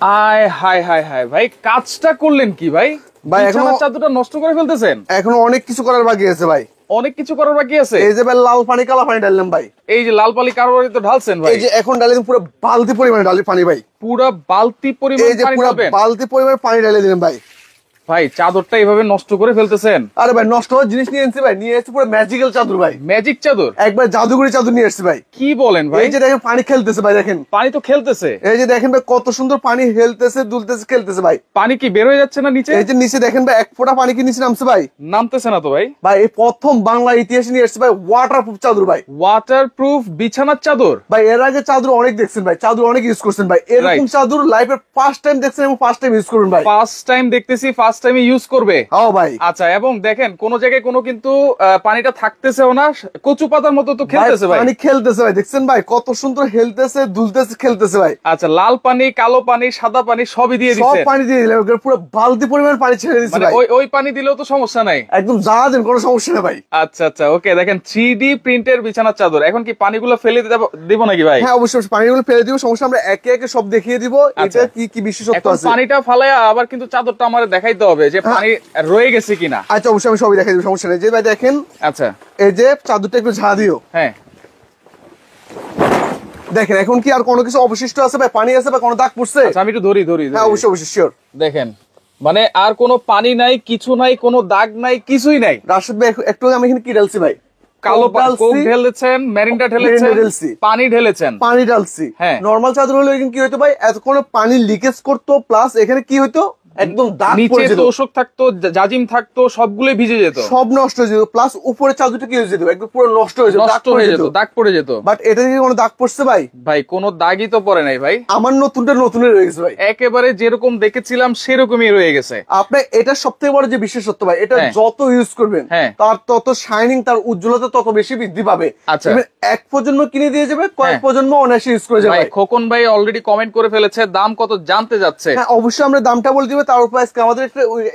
আয় হায় হায় হায় ভাই, কাজটা করলেন কি ভাই? ভাই এখনো চাদরটা নষ্ট করে ফেলতেছেন। এখনো অনেক কিছু করার বাকি আছে ভাই। অনেক কিছু করার বাকি আছে। এই যে ভাই লাল পানি কালা পানি ঢাললাম ভাই। এই যে লাল পানি কারবারি তো ঢালছেন ভাই। এই যে এখন ঢালে পুরো বালতি পরিমাণে ঢালি পানি ভাই। পুরো বালতি পরিমাণ এই যে পানি পুরো ঢালবেন? বালতি পরিমাণে পানি ঢালে দিলাম ভাই। ভাই চাদরটা এইভাবে নষ্ট করে ফেলতেছেন? আরে ভাই নষ্ট হওয়ার জিনিস নিয়ে এসেছি ভাই, নিয়ে এসেছি পুরো ম্যাজিক্যাল চাদর ভাই। ম্যাজিক চাদর? একবার জাদুঘরি চাদর নিয়ে এসেছি ভাই। কি বলেন ভাই? এই যে দেখেন পানি খেলতেছে ভাই, দেখেন পানি তো খেলতেছে। এই যে দেখেন ভাই কত সুন্দর পানি হেলতেছে দুলতেছে খেলতেছে ভাই। পানি কি বের হয়ে যাচ্ছে না নিচে? এই যে নিচে দেখেন ভাই এক ফোঁটা পানি কি নিচে নামছে ভাই? নামতেছে না তো ভাই। ভাই এই প্রথম বাংলা ইতিহাসে নিয়ে এসেছে ভাই ওয়াটারপ্রুফ চাদর ভাই। ওয়াটারপ্রুফ বিছানার চাদর? ভাই এর আগে চাদর অনেক দেখছেন ভাই, চাদর অনেক ইউজ করছেন ভাই, এরকম চাদর লাইফে ফার্স্ট টাইম দেখছেন এবং ফার্স্ট টাইম ইউজ করবেন ভাই। ফার্স্ট টাইম দেখতেছি, ফার্স্ট টাইম ইউজ করবে। হ্যাঁ ভাই। আচ্ছা, এবং দেখেন কোন জায়গায় কোনো কিন্তু পানিটা থাকতেছেও না, কচু পাতার মতো তো খেলতেছে ভাই। পানি খেলতেছে ভাই, দেখছেন ভাই কত সুন্দর হেলতেছে দুলতেছে খেলতেছে ভাই। আচ্ছা, লাল পানি কালো পানি সাদা পানি সবই দিয়ে দিচ্ছে? সব পানি দিয়ে দিলাম, পুরো বালতি পরিমাণ পানি ছেড়ে দিচ্ছে মানে ভাই। ওই পানি দিলেও তো সমস্যা নাই? একদম যা দেন কোনো সমস্যা নেই ভাই। আচ্ছা আচ্ছা, ওকে। দেখেন 3D প্রিন্টের বিছানার চাদর। এখন কি পানিগুলো ফেলে দিব নাকি ভাই? হ্যাঁ অবশ্যই পানিগুলো ফেলে দিব, সমস্যা আমরা একে একে সব দেখিয়ে দিব এটা কি কি বিশেষত্ব আছে। পানিটা ফালায়া আবার কিন্তু চাদরটা আমাদের দেখাইতে হবে যে পানি রয়ে গেছে কিনা। আচ্ছা অবশ্যই আমি সবই দেখাই দিব, সমস্যা নেই। যে ভাই দেখেন, আচ্ছা এই যে চাদরটা একটু ঝাড়া দিও। হ্যাঁ দেখেন এখন কি আর কোনো কিছু অবশিষ্ট আছে ভাই? পানি আছে বা কোনো দাগ পড়ছে? আচ্ছা, আমি একটু ধরি। হ্যাঁ অবশ্যই অবশ্যই শিওর। দেখেন মানে আর কোনো পানি নাই, কিছু নাই, কোনো দাগ নাই, কিছুই নাই। রাশেদ ভাই একটু আমি এখানে কি ঢালছি ভাই? কালো কোক ঢেলেছেন, মেরিন্ডা ঢেলেছেন, পানি ঢেলেছেন, পানি ঢালছি। হ্যাঁ নরমাল চাদর হলে কি হইতো ভাই, এতক্ষণ পানি লিকেজ করতো, প্লাস এখানে কি হইতো একদম দাগ পড়ে নিচে যেত, তোষক থাকতো, জাজিম থাকতো, সবগুলোই ভিজে যেত, সব নষ্ট হয়ে যেত, প্লাস উপরে চাদরটা কি হয়ে যেত একদম পুরো নষ্ট হয়ে যেত, দাগ পড়ে যেত। বাট এটা কি কোনো দাগ পড়ছে ভাই? ভাই কোনো দাগই তো পড়ে নাই ভাই। আমার নতুনটা নতুনই রয়ে গেছে ভাই, একেবারে যেরকম দেখেছিলাম সেরকমই রয়ে গেছে। আপনি এটা সবথেকে বড় যে বিশেষত্ব ভাই, এটা যত ইউজ করবেন তার তত শাইনিং, তার উজ্জ্বলতা তত বেশি বৃদ্ধি পাবে। আচ্ছা, এক প্রজন্ম কিনে দিয়ে যাবে, কয়েক প্রজন্ম অনায়াসে ইউজ করে যাবে। খোকন ভাই অলরেডি কমেন্ট করে ফেলেছে, দাম কত জানতে যাচ্ছে। হ্যাঁ অবশ্যই আমরা দামটা বলে দিব, তার উপর আজকে আমাদের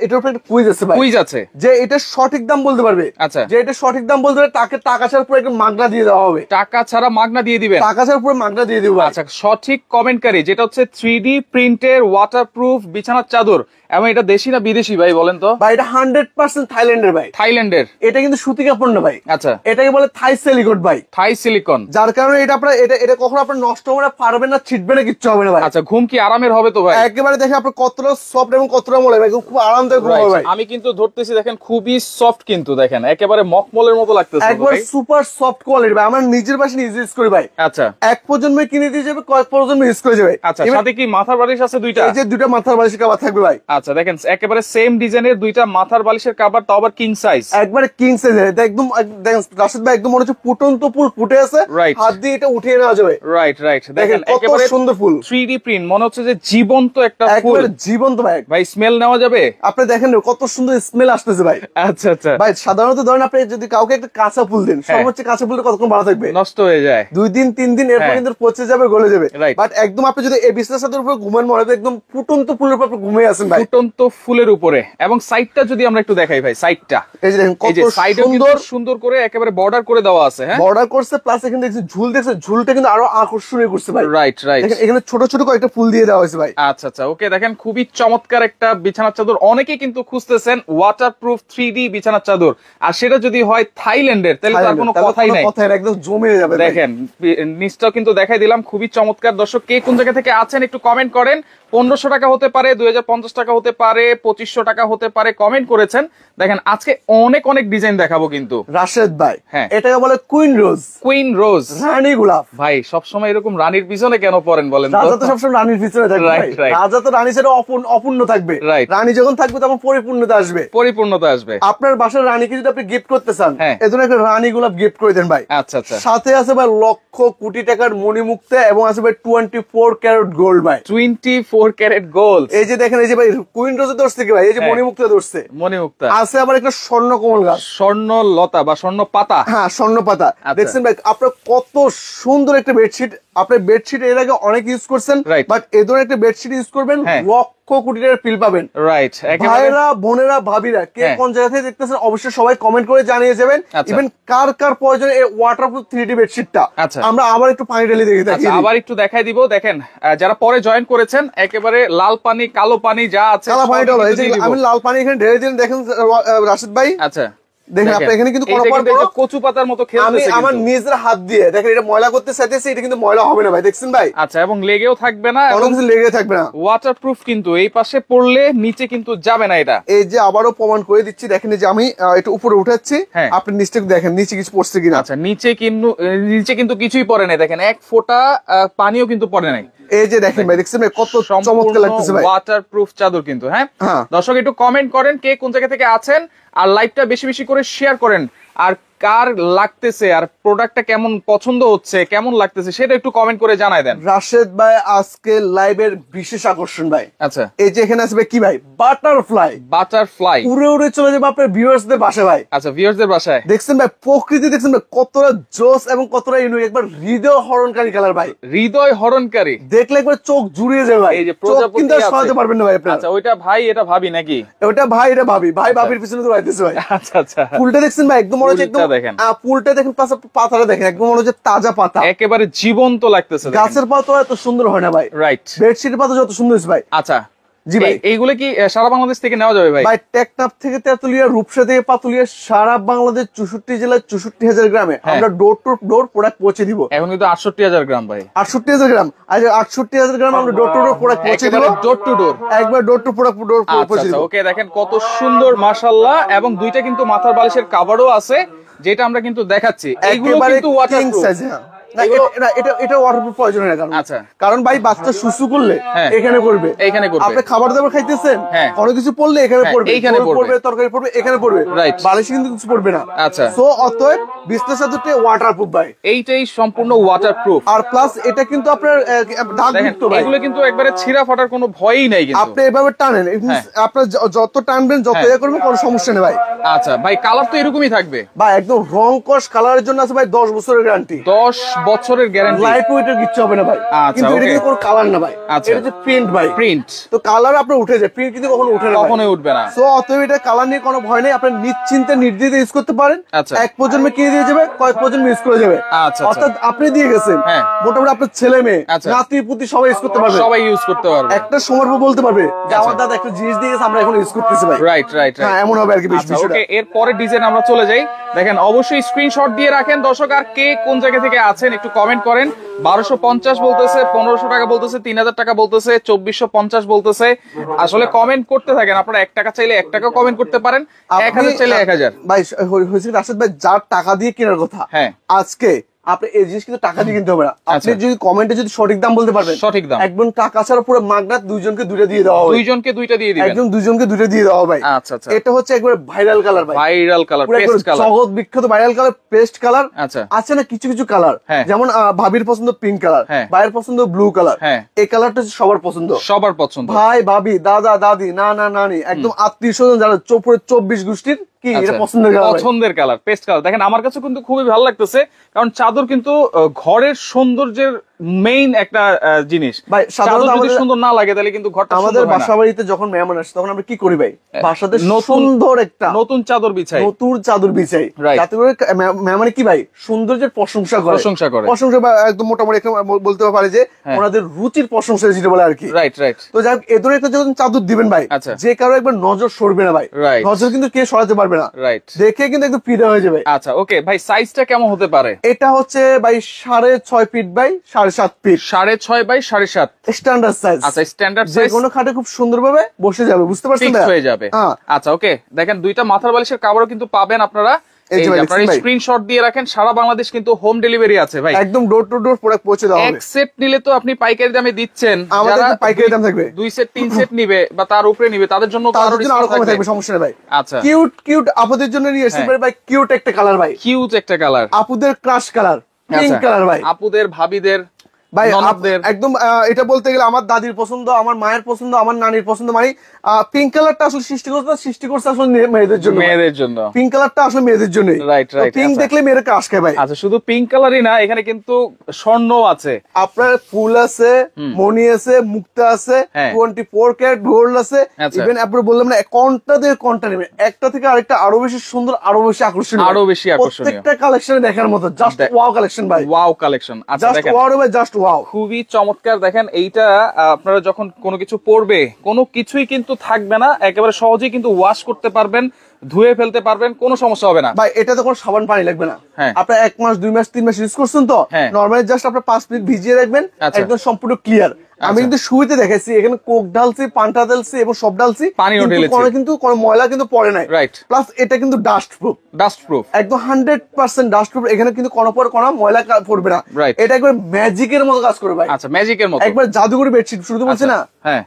এটার উপর একটা কুইজ আছে ভাই। কুইজ আছে যে এটা সঠিক দাম বলতে পারবে, আচ্ছা যে এটা সঠিক দাম বলতে পারবে তাকে টাকা ছাড়া পুরো একদম মাগনা দিয়ে দেওয়া হবে। টাকা ছাড়া মাগনা দিয়ে দিবেন? টাকা ছাড়া পুরো মাগনা দিয়ে দিব। আচ্ছা, সঠিক কমেন্টকারী যেটা হচ্ছে 3D প্রিন্টের ওয়াটারপ্রুফ বিছানার চাদর, এবং এটা দেশি না বিদেশি ভাই বলেন তো? ভাই এটা 100% থাইল্যান্ডের ভাই। থাইল্যান্ডের? এটা কিন্তু সুতি কাপড় না ভাই। আচ্ছা, এটাকে বলে থাই সিলিকন ভাই। থাই সিলিকন, যার কারণে এটা আপনার এটা কখনো আপনার নষ্ট হবে না, পারবে না, ছিটবে না, কিচ্ছু হবে না ভাই। আচ্ছা, ঘুম কি আরামের হবে তো ভাই? একেবারে দেখে আপনার কতটা সফট এবং কতটা মলে ভাই, খুব আরামদায়ক ঘুম হবে ভাই। আমি কিন্তু ধরতেছি, দেখেন খুবই সফট, কিন্তু দেখেন একেবারে মখমলের মতো লাগতেছে, একবার সুপার সফট কোয়ালিটি ভাই। আমরা নিজের বাসে নিজে ইউজ করি ভাই। আচ্ছা, এক প্রজন্মে কিনে দিয়ে যাবে, কয়েক প্রজন্ম ইউজ করে যাবে। আচ্ছা, সাথে কি মাথার বালিশ আছে দুইটা? এই যে দুইটা মাথার বালিশের কভার থাকবে ভাই। আচ্ছা, দেখেন একেবারে সেম ডিজাইনের দুইটা মাথার বালিশের কভার, তাও আবার কিং সাইজ। একবারে কিং সাইজ, এটা একদম দেখেন রাশিদ ভাই একদম মনে হচ্ছে ফুটন্ত ফুল ফুটে আছে, হাত দিয়ে এটা উঠিয়ে নেওয়া যাবে। রাইট রাইট, দেখেন একেবারে সুন্দর ফুল, 3D প্রিন্ট, মনে হচ্ছে যে জীবন্ত একটা ফুল, একেবারে জীবন্ত ভাই। ভাই স্মেল নেওয়া যাবে? আপনি দেখেন কত সুন্দর স্মেল আসতেছে ভাই। আচ্ছা আচ্ছা ভাই সাধারণত ধরেন আপনি যদি কাউকে একটা কাঁচা ফুল দেন, সর্বোচ্চ কাঁচা ফুলটা কতক্ষণ ভালো থাকবে? নষ্ট হয়ে যায় 2 দিন 3 দিন, এরপর কিন্তু পচে যাবে, গলে যাবে। Right. বাট একদম আপনি যদি এই বিছানার চাদরের উপর ঘুমেন, মনে হয় একদম ফুটন্ত ফুলের উপর আপনি ঘুমিয়ে আছেন ভাই। ফুটন্ত ফুলের উপরে। এবং সাইডটা যদি আমরা একটু দেখাই ভাই, সাইডটা এই যে দেখেন কত সুন্দর করে একেবারে বর্ডার করে দেওয়া আছে। হ্যাঁ, বর্ডার করছে, প্লাস এখানে দেখছেন ঝুল, দেখছেন ঝুলটা কিন্তু আরো আকর্ষণীয় করছে ভাই। রাইট রাইট, দেখেন এখানে ছোট ছোট কয়েকটা ফুল দিয়ে দেওয়া হয়েছে ভাই। আচ্ছা আচ্ছা, ওকে। দেখেন খুবই চমৎকার একটা বিছানার চাদর, অনেকেই কিন্তু খুঁজতেছেন ওয়াটারপ্রুফ 3D বিছানার চাদর, আর সেটা যদি হয় থাইল্যান্ডের, তাহলে তার কোনো কথাই নাই, একদম জমে যাবে। দেখেন নিচটাও কিন্তু দেখাই দিলাম, খুবই চমৎকার। দর্শক কে কোন জায়গা থেকে আছেন একটু কমেন্ট করেন। 1500 টাকা হতে পারে, 2050 টাকা হতে পারে, 2500 টাকা হতে পারে, কমেন্ট করেছেন। দেখেন আজকে অনেক অনেক ডিজাইন দেখাবো কিন্তু রাশেদ ভাই। হ্যাঁ, এটাকে বলে কুইন রোজ। কুইন রোজ, রানী গোলাপ। ভাই সবসময় এরকম রানীর পিছনে কেন পড়েন বলেন? রাজা তো সবসময় রানীর পিছনে থাকবে, রাজা তো রানী ছাড়া অপূর্ণ থাকবে। রানী যখন থাকবে তখন পরিপূর্ণতা আসবে, পরিপূর্ণতা আসবে। আপনার বাসার রানীকে যদি আপনি গিফট করতে চান, এজন্য একটা রানী গোলাপ গিফট করে দেন ভাই। আচ্ছা আচ্ছা, সাথে আছে ভাই লক্ষ কোটি টাকার মণিমুক্তা, এবং আছে ভাই 24 ক্যারেট গোল্ড ভাই। 24 ক্যারেট গোল্ড। এই যে দেখেন, এই যে ভাই কুইন রোজে ধরছে কি ভাই, এই যে মণিমুক্তা ধরছে, মণিমুক্তা আছে আবার একটা স্বর্ণ কমল গাছ, স্বর্ণ লতা বা স্বর্ণ পাতা। হ্যাঁ স্বর্ণ পাতা। দেখছেন ভাই আপনার কত সুন্দর একটা বেডশিট। আপনার বেডশিট এর আগে অনেক ইউজ করছেন, বাট এ ধরনের একটা বেডশিট ইউজ করবেন, লক্ষ কোটি টাকার ফিল পাবেন। রাইট, ভাইরা বোনেরা ভাবিরা কে কোন জায়গা থেকে দেখতেছেন অবশ্যই সবাই কমেন্ট করে জানিয়ে যাবেন। ইভেন কার কার প্রয়োজন এই ওয়াটারপ্রুফ 3D বেডশিটটা, আমরা আবার একটু পানি ঢেলে দেখি, আবার একটু দেখাই দিব। দেখেন যারা পরে জয়েন করেছেন একেবারে লাল পানি কালো পানি যা আছে, কালো পানিটা আমি লাল পানি এখানে ঢেলে দিন। দেখেন রাশিদ ভাই, আচ্ছা দেখেন আপনি এখানে কিন্তু কচু পাতার মতো খেলতেছে, আমার নিজের হাত দিয়ে দেখেন এটা ময়লা করতে চাইতেছি, এটা কিন্তু ময়লা হবে না ভাই, দেখছেন ভাই। আচ্ছা, এবং লেগেও থাকবে না, কোনো কিছু লেগে থাকবে না, ওয়াটারপ্রুফ কিন্তু এই পাশে পড়লে নিচে কিন্তু যাবে না এটা। এই যে আবারও প্রমাণ করে দিচ্ছি, দেখেন যে আমি একটু উপরে উঠাচ্ছি, আপনি নিচে দেখেন নিচে কিছু পড়ছে কিনা। আচ্ছা, নিচে কিন্তু কিছুই পড়ে নাই, দেখেন এক ফোঁটা পানিও কিন্তু পড়ে নাই। এই যে দেখেন ভাই, দেখছেন ভাই কত চমৎকার লাগতেছে ভাই, ওয়াটারপ্রুফ চাদর কিন্তু। হ্যাঁ দর্শক, একটু কমেন্ট করেন কে কোন জায়গা থেকে আছেন, আর লাইভটা বেশি বেশি করে শেয়ার করেন, আর কার লাগতেছে আর প্রোডাক্টটা কেমন পছন্দ হচ্ছে, কেমন লাগতেছে সেটা একটু কমেন্ট করে জানাই দেন। রাশেদ ভাই আজকে লাইভের বিশেষ আকর্ষণ ভাই, আচ্ছা এই যে এখানে আসবে কি ভাই, বাটারফ্লাই উড়ে উড়ে চলে যাবে আপনার ভিউয়ার্সদের বাসায় ভাই। আচ্ছা, ভিউয়ার্সদের বাসায় দেখছেন ভাই প্রকৃতি, দেখছেন ভাই কতটা জোস এবং কতটা ইউনিক, একবার হৃদয় হরণকারী কালার ভাই, হৃদয় হরণকারী, দেখলে একবার চোখ জুড়িয়ে যাবে ভাই। এই যে প্রজাপতি কিন্তু সরাতে পারবেন না ভাই আপনি। আচ্ছা, ওইটা ভাই এটা ভাবি নাকি? ওটা ভাই এটা ভাবি, ভাই ভাবির পিছনে তো বাইতেছে ভাই। আচ্ছা আচ্ছা, ফুলটা দেখছেন ভাই একদম মনে হচ্ছে, একদম ফুলটা দেখেন, পাতাটা দেখেন একদম মনে হচ্ছে তাজা পাতা, একেবারে জীবন্ত লাগতেছে। গাছের পাতা এত সুন্দর হয় না ভাই, রাইট, বেডশিটের পাতা যত সুন্দর ভাই। আচ্ছা জি ভাই, এইগুলো কি সারা বাংলাদেশ থেকে নেওয়া যাবে ভাই? ভাই টেকনাফ থেকে তেতুলিয়া, রূপসা থেকে পাতুলিয়া, সারা বাংলাদেশ 64 জেলায় 64,000 গ্রামে আমরা ডোর টু ডোর প্রোডাক্ট পৌঁছে দিব। এখন কিন্তু 68,000 গ্রাম ভাই, 68,000 গ্রাম, আজ 68,000 গ্রাম আমরা ডোর টু ডোর প্রোডাক্ট পৌঁছে দিব, ডোর টু ডোর, একবার ডোর টু প্রোডাক্ট ডোর পৌঁছে দিব। ওকে, দেখেন কত সুন্দর মাশাআল্লাহ, এবং দুইটা কিন্তু মাথার বালিশের কভারও আছে, যেটা আমরা কিন্তু দেখাচ্ছি। এইগুলো কিন্তু ওয়াটারপ্রুফ, এটা ওয়াটারপ্রুফ প্রয়োজন হয় না, কারণ ভাই বাচ্চা সুসু করলে এখানে করবে, আপনি খাবার দাবার খাইতেছেন, কোনো কিছু পড়লে এখানে পড়বে, তরকারি পড়বে এখানে পড়বে, বালিশে কিন্তু কিছু পড়বে না। আচ্ছা, সো অতএব বিজনেস চাদরটা ওয়াটারপ্রুফ ভাই, এইটাই সম্পূর্ণ ওয়াটারপ্রুফ। আর প্লাস এটা কিন্তু আপনার দাগযুক্ত ভাই, এগুলো কিন্তু একবারে ছিঁড়া ফাটার কোনো ভয়ই নাই, কিন্তু আপনি এভাবে টানেন, আপনার যত টানবেন যত ইয়ে করবেন কোনো সমস্যা নেই ভাই। আচ্ছা ভাই, কালার তো এরকমই থাকবে ভাই, একদম রং কস কালারের জন্য আছে ভাই 10 বছরের গ্যারান্টি, 10 বছরের গ্যারান্টি, লাইফ ওয়েটের কিচ্ছু হবে না ভাই। কিন্তু এটা কিন্তু কোনো কালার না ভাই, এটা যে প্রিন্ট ভাই, প্রিন্ট তো কালার আপনার উঠে যায়, প্রিন্ট কিন্তু কখনো উঠে না, কখনোই উঠবে না। সো অতএব এটা কালার নিয়ে কোনো ভয় নেই, আপনি নিশ্চিন্তে নির্দ্বিধায় ইউজ করতে পারেন। এক প্রজন্মে কিনে দিয়ে যাবে, কয়েক প্রজন্ম ইউজ করে যাবে। অর্থাৎ আপনি দিয়ে গেছেন, মোটামুটি আপনার ছেলে মেয়ে নাতি পুতি সবাই ইউজ করতে পারবে, সবাই ইউজ করতে পারবে, একটা সময় বলতে পারবে যে আমার দাদা একটা জিনিস দিয়ে গেছে, আমরা এখন ইউজ করতেছি ভাই। রাইট রাইট, হ্যাঁ এমন হবে আর কি বিষয়টা। ওকে, এর পরের ডিজাইন আমরা চলে যাই। দেখেন অবশ্যই স্ক্রিনশট দিয়ে রাখেন দর্শক, আর কে কোন জায়গা থেকে আছেন একটু কমেন্ট করেন। 1250 বলতেছে, 1500 টাকা বলতেছে, 3000 টাকা বলতেছে, 2450 বলতেছে। আসলে কমেন্ট করতে থাকেন, আপনারা 1 টাকা চাইলে 1 টাকা কমেন্ট করতে পারেন, 1000 চাইলে 1000। ভাই হয়েছে রাশেদ ভাই, যার টাকা দিয়ে কেনার কথা, আজকে আপনি এই জিনিস কিন্তু টাকা দিয়ে কিনতে হবে না, আপনি যদি কমেন্টে যদি সঠিক দাম বলতে পারবেন, সঠিক দাম একদম টাকা ছাড়া পুরো মাগনা দুইজনকে দুইটা দিয়ে দেওয়া হবে, দুইজনকে দুইটা দিয়ে দিবেন, একদম দুইজনকে দুইটা দিয়ে দেওয়া ভাই। আচ্ছা আচ্ছা, এটা হচ্ছে একবার ভাইরাল কালার ভাই, ভাইরাল কালার, পেস্ট কালার, জগৎ বিখ্যাত ভাইরাল কালার, পেস্ট কালার। আচ্ছা, আছে না কিছু কিছু কালার, যেমন ভাবির পছন্দ পিঙ্ক কালার, ভাইয়ের পছন্দ ব্লু কালার, এই কালারটা সবার পছন্দ, সবার পছন্দ, ভাই ভাবি দাদা দাদি নানা নানি একদম আত্মীয় স্বজন যারা 24 গোষ্ঠীর কি এটা পছন্দের কালার, পেস্ট কালার। দেখেন আমার কাছে কিন্তু খুবই ভালো লাগতেছে, কারণ চাদর কিন্তু ঘরের সৌন্দর্যের মেইন একটা জিনিস ভাই। চাদর যদি সুন্দর না লাগে তাহলে কিন্তু ঘরটা সুন্দর হয় না। আমাদের বাসাবাড়িতে যখন মেহমান আসে তখন আমরা কি করি ভাই, বাসাতে সুন্দর একটা নতুন চাদর বিছাই, যাতে করে মেহমানে কি ভাই সৌন্দর্যের প্রশংসা করে, একদম মোটামুটি বলতে পারে যে ওনাদের রুচির প্রশংসা যেটা বলে আর কি। Right right. তো যাক এ ধরনের একটা যখন চাদর দিবেন ভাই, যে কারো একবার নজর সরবে না ভাই, নজর কিন্তু কে সরাতে পারবে না, রাইট, দেখে কিন্তু একদম ফিদা হয়ে যাবে। আচ্ছা ওকে ভাই, সাইজটা কেমন হতে পারে? এটা হচ্ছে ভাই 6.5 feet by 7.5 feet, 6.5 by 7.5 standard size. আচ্ছা, স্ট্যান্ডার্ড সাইজ, যে কোনো খাটে খুব সুন্দরভাবে বসে যাবে, বুঝতে পারছেন, ফিক্স হয়ে যাবে। আচ্ছা ওকে, দেখেন দুইটা মাথার বালিশের কভারও কিন্তু পাবেন আপনারা, আপনারা স্ক্রিনশট দিয়ে রাখেন। সারা বাংলাদেশ কিন্তু হোম ডেলিভারি আছে ভাই, একদম ডোর টু ডোর প্রোডাক্ট পৌঁছে দেওয়া হবে। এক সেট নিলে তো আপনি পাইকারি দামে দিচ্ছেন, যারা পাইকারি দাম থাকবে 2 সেট 3 সেট নিবে বা তার উপরে নিবে তাদের জন্য আরো কমে থাকবে, সমস্যা নেই ভাই। আচ্ছা, কিউট আপুদের জন্য নিয়ে এসেছি ভাই, কিউট একটা কালার ভাই, কিউট একটা কালার, আপুদের ক্রাশ কালার, পিঙ্ক কালার ভাই, আপুদের ভাবিদের ভাই একদম এটা বলতে গেলে আমার দাদির পছন্দ, আমার মায়ের পছন্দ, আমার নানির পছন্দ। মানে পিঙ্ক কালারটা আসলে সৃষ্টি করছে আসলে মেয়েদের জন্য। পিঙ্ক কালারটা আসলে মেয়েদের জন্য। Right right. পিঙ্ক দেখলে মেয়েরা ক্রাশ খায় ভাই। আচ্ছা, শুধু পিঙ্ক কালারই না, এখানে কিন্তু স্বর্ণ আছে, আপনার ফুল আছে, মণি আছে, মুক্তা আছে, 24 ক্যারেট গোল্ড আছে। ইভেন আপনি বললাম না কোনটা নেবেন, একটা থেকে আরেকটা আরো বেশি সুন্দর, আরো বেশি আকর্ষণীয়, প্রত্যেকটা কালেকশনে দেখার মতো। জাস্ট ওয়াও কালেকশন ভাই, ওয়াও কালেকশন। আচ্ছা দেখেন, জাস্ট ওয়াও, খুবই চমৎকার। দেখেন এইটা আপনারা যখন কোনো কিছু পরবে, কোনো কিছুই কিন্তু থাকবে না, একেবারে সহজেই কিন্তু ওয়াশ করতে পারবেন, ধুয়ে ফেলতে পারবেন, কোনো সমস্যা হবে না ভাই। এটা তো কোনো সাবান পানি লাগবে না। আপনার 1 মাস 2 মাস 3 মাস ইউজ করছেন তো, নরমালি জাস্ট আপনার 5 মিনিট ভিজিয়ে রাখবেন, একদম সম্পূর্ণ ক্লিয়ার। আমি কিন্তু শুরুতে দেখাইছি, এখানে কোক ঢালছি, পান্তা ঢালছি এবং সব ঢালছি, কিন্তু কোনো ময়লা কিন্তু পড়ে নাই। প্লাস এটা কিন্তু ডাস্ট প্রুফ, একদম 100% ডাস্ট প্রুফ। এখানে কিন্তু কোনো ময়লা পড়বে না। এটা একবার ম্যাজিকের মতো কাজ করবে ভাই। আচ্ছা, ম্যাজিকের মতো, একবার জাদুকরি বেডশিট শুরুতে বলছি না,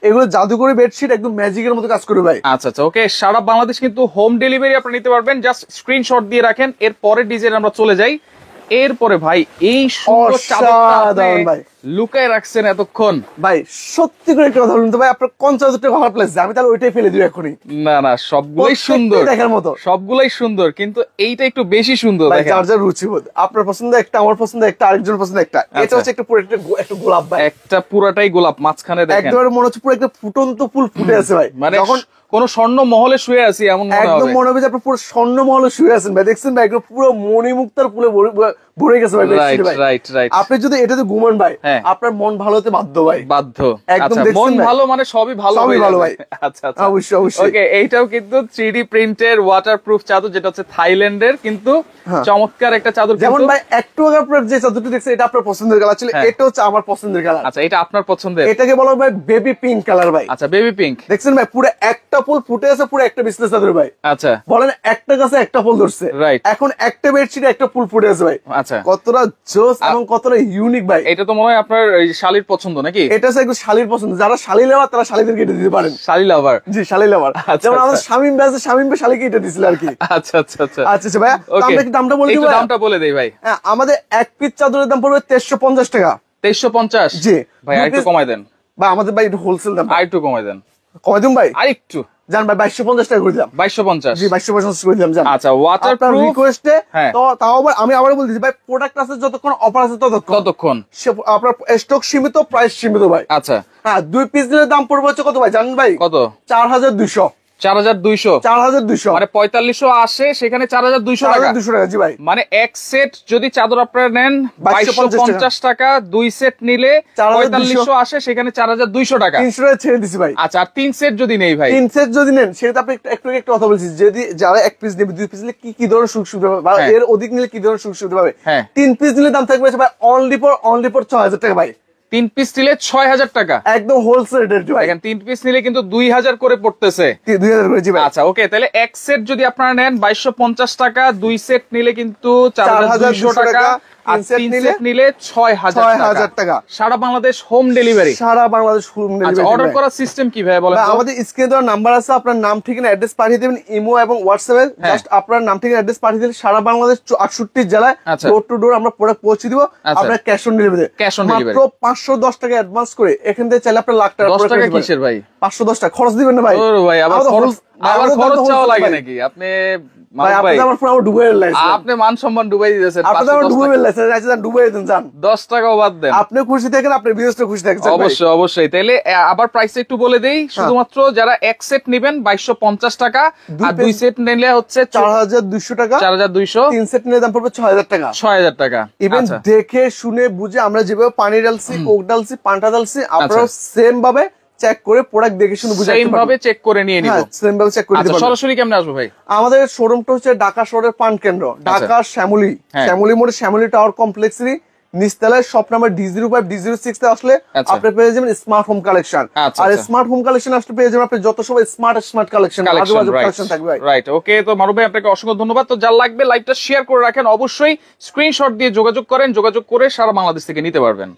এগুলো জাদুকরি বেডশিট একদম ম্যাজিকের মতো কাজ করবে ভাই। আচ্ছা আচ্ছা, ওকে। সারা বাংলাদেশ কিন্তু হোম ডেলিভারি আপনি নিতে পারবেন, জাস্ট স্ক্রিনশট দিয়ে রাখেন। এর পরের ডিজাইন আমরা চলে যাই। এরপরে ভাই এই সুন্দর চাদরটা ভাই লুকায় রাখছেন এতক্ষণ ভাই, সত্যি করে একটা কথা বলুন তো ভাই, আপনার 50,000 টাকা ভাড়া প্লেস, আমি তাহলে ওইটাই ফেলে দিই এখনই। না না, সবগুলোই সুন্দর দেখার মতো, সবগুলোই সুন্দর, কিন্তু এইটা একটু বেশি সুন্দর। যার যার রুচিবোধ, আপনার পছন্দ একটা, আমার পছন্দ একটা, আরেকজন পছন্দ একটা। এটা হচ্ছে একটা পুরো একটা গোলাপ ভাই, একটা পুরাটাই গোলাপ, মাঝখানে দেখেন একদম মনে হচ্ছে পুরো একটা ফুটন্ত ফুল ফুটে আছে ভাই। মানে যখন কোন স্বর্ণ মহলে শুয়ে আছি এমন একদম মনে হবে যে আপনি পুরো স্বর্ণ মহলে শুয়ে আছেন ভাই। দেখছেন ভাই, একদম পুরো মণিমুক্তার ফুলে ভরে গেছে ভাই। আপনি যদি এটাতে ঘুমান ভাই, আপনার মন ভালো হতে বাধ্য ভাই, বাধ্য একদম। মন ভালো মানে সবই ভালো ভাই। আচ্ছা আচ্ছা, অবশ্যই অবশ্যই। ওকে, এইটাও কিন্তু 3D প্রিন্টের ওয়াটারপ্রুফ চাদর, যেটা হচ্ছে থাইল্যান্ডের, কিন্তু চমৎকার একটা চাদর। যেমন ভাই একটু আগে আপনার যে চাদরটি দেখছেন, এটা আপনার পছন্দের কালার ছিল, এটা হচ্ছে আমার পছন্দের কালার। আচ্ছা, এটা আপনার পছন্দের, এটাকে বলা ভাই বেবি পিঙ্ক কালার ভাই। আচ্ছা, বেবি পিঙ্ক। দেখছেন ভাই, পুরো একটা ফুল ফুটে আছে, পুরো একটা বিছনা চাদর ভাই। আচ্ছা, বলেন একটা গাছে একটা ফুল ধরছে, রাইট। এখন একটা বেডশিটে একটা ফুল ফুটে আছে ভাই। আচ্ছা, কতটা জোস এবং কতটা ইউনিক ভাই। এটা তো মনে হয় আপনার শালীর পছন্দ নাকি? এটা হচ্ছে একটু শালীর পছন্দ, যারা শালী লাভার তারা শালীদেরকে এটা দিতে পারেন। শালী লাভার, জি শালী লাভার। যেমন আমাদের শামীম ভাই আছে, শামীম ভাই শালীকে এটা দিছিল আর কি। আচ্ছা আচ্ছা আচ্ছা আচ্ছা ভাই, আমরা কি দামটা বলে দিব? দামটা বলে দেই ভাই। আমাদের এক পিস চাদরের দাম পড়বে 2350 টাকা। 2350? জি ভাই, আরেকটু কমাই দেন ভাই। আমাদের ভাই একটু হোলসেল দাম, আরেকটু কমাই দেন। কমাই দিন ভাই, আরেকটু জান ভাই। 2250 টাকা করে দিলাম। 2250? জি 2250 করে দিলাম জান। আচ্ছা, ওয়াটারপ্রুফ রিকোয়েস্টে তো তাও আমি আবার বলে দিচ্ছি ভাই, প্রোডাক্ট আছে যতক্ষণ অফার আছে ততক্ষণ আপনার স্টক সীমিত, প্রাইস সীমিত ভাই। আচ্ছা, হ্যাঁ, 2 পিস নিলে দাম পড়বে হচ্ছে কত ভাই জানেন ভাই? কত? 4200। 4200? 4200 মানে 4500 আসে, সেখানে 4200 টাকা। 4200 টাকা, জি ভাই। মানে এক সেট যদি চাদর আপনারা নেন 2250 টাকা, 2 সেট নিলে 4500 আসে, সেখানে 4200 টাকা। 300 টাকা ছেড়ে দিছি ভাই। আচ্ছা, আর 3 সেট যদি নেই ভাই? 3 সেট যদি নেন, সেটা আপনি একটু কথা বলছি, যদি যারা 1 পিস নেবে, 2 পিস নিলে কি ধরনের সুযোগ সুবিধা পাবে, বা এর অধিক নিলে কি ধরনের সুযোগ সুবিধা পাবে। 3 পিস নিলে দাম থাকবে ভাই অনলি ফর 6000 টাকা ভাই। 3 পিস নিলে 6000 টাকা, একদম হোলসেল রেট ভাই। দেখেন 3 পিস নিলে কিন্তু 2000 করে পড়তেছে। 2000 করে, জি ভাই। আচ্ছা, ওকে, তাহলে এক সেট যদি আপনারা নেন 2250 টাকা, 2 সেট নিলে কিন্তু 4200 টাকা, আর 3 সেট নিলে 6000 টাকা। সারা বাংলাদেশ হোম ডেলিভারি। সারা বাংলাদেশ হোম ডেলিভারি। অর্ডার করার সিস্টেম কি ভাই বলেন? আমাদের স্ক্রিনে দেওয়া নাম্বার আছে, আপনার নাম ঠিকানা অ্যাড্রেস পাঠিয়ে দেবেন ইমো এবং হোয়াটসঅ্যাপে। জাস্ট আপনার নাম ঠিকানা অ্যাড্রেস পাঠিয়ে দিলে সারা বাংলাদেশ 68 জেলায় ডোর টু ডোর আমরা প্রোডাক্ট পৌঁছে দিব। আপনার ক্যাশ অন ডেলিভারি, মাত্র 510 টাকা অ্যাডভান্স করে এখান থেকে চাইলে আপনার লাখ টাকা। 10 টাকা কিসের ভাই? 510 টাকা খরচ দিবেন না ভাই? ওরে ভাই, আবার খরচ চাওয়া লাগে নাকি? আপনি আপনি মান সম্মান ডুবাই দিয়েছেন। 10 টাকাও বাদ দেন। আপনি খুশি থাকেন, আপনার বিজনেসটা খুশি থাকেন। অবশ্যই অবশ্যই। তাইলে আবার প্রাইস একটু বলে দেই। শুধুমাত্র যারা এক সেট নেবেন 2250 টাকা, আর 2 সেট নিলে হচ্ছে 4200 টাকা। 4200। 3 সেট নিলে দাম পড়বে 6000 টাকা। 6000 টাকা। ইভেন দেখে শুনে বুঝে আমরা যেভাবে পানি ঢালছি, কোক ঢালছি, পান্তা ঢালছি, আপনারা সেম ভাবে চেক করে প্রোডাক্ট দেখে শুনে বুঝে সেম ভাবে চেক করে নিয়ে নিব। সেম ভাবে চেক করে দিতে পারবেন। সরাসরি কেমনে আসবো ভাই? আমাদের শোরুমটা হচ্ছে ঢাকা শহরের পান কেন্দ্র, ঢাকা শ্যামলী মোড়ে শ্যামলী টাওয়ার কমপ্লেক্সেরই নিচতলায় শপ নাম্বার D05 D06 তে আসলে আপনি পেয়ে যাবেন স্মার্ট হোম কালেকশন। আর স্মার্ট হোম কালেকশন আসলে পেয়ে যাবেন আপনি যত সময় স্মার্ট কালেকশন থাকবে। রাইট, ওকে। তো মারুফ ভাই, আপনাকে অসংখ্য ধন্যবাদ। তো যা লাগবে লাইভটা শেয়ার করে রাখেন, অবশ্যই স্ক্রিনশট দিয়ে যোগাযোগ করেন, যোগাযোগ করে সারা বাংলাদেশ থেকে নিতে পারবেন।